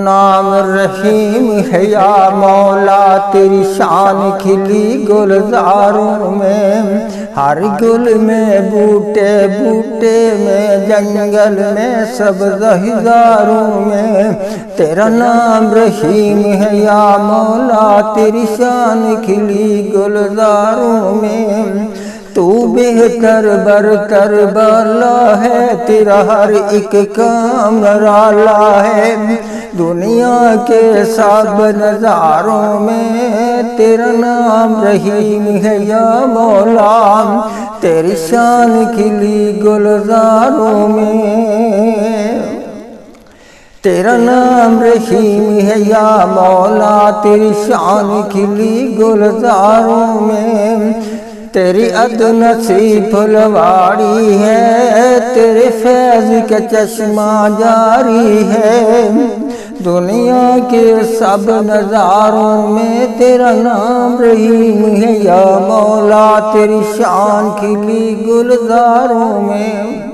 نام رحیم ہے یا مولا، تیری شان کھلی گلزاروں میں، ہر گل میں بوٹے بوٹے میں، جنگل میں سبز ہزاروں میں، تیرا نام رحیم ہے یا مولا، تیری شان کھلی گلزاروں میں، تو بہتر برتر بالا ہے، تیرا ہر ایک کام نرالا ہے، دنیا کے سب نظاروں میں تیرا نام رحیم ہے یا مولا، تیری شان کھلی گلزاروں میں، تیرا نام رحیم ہے یا مولا، تیری شان کھلی گلزاروں میں، تیری ادنسی پھلواڑی ہے، تیرے فیض کا چشمہ جاری ہے، دنیا کے سب نظاروں میں تیرا نام رحیم ہے یا مولا، تیری شان کھلی گلزاروں میں۔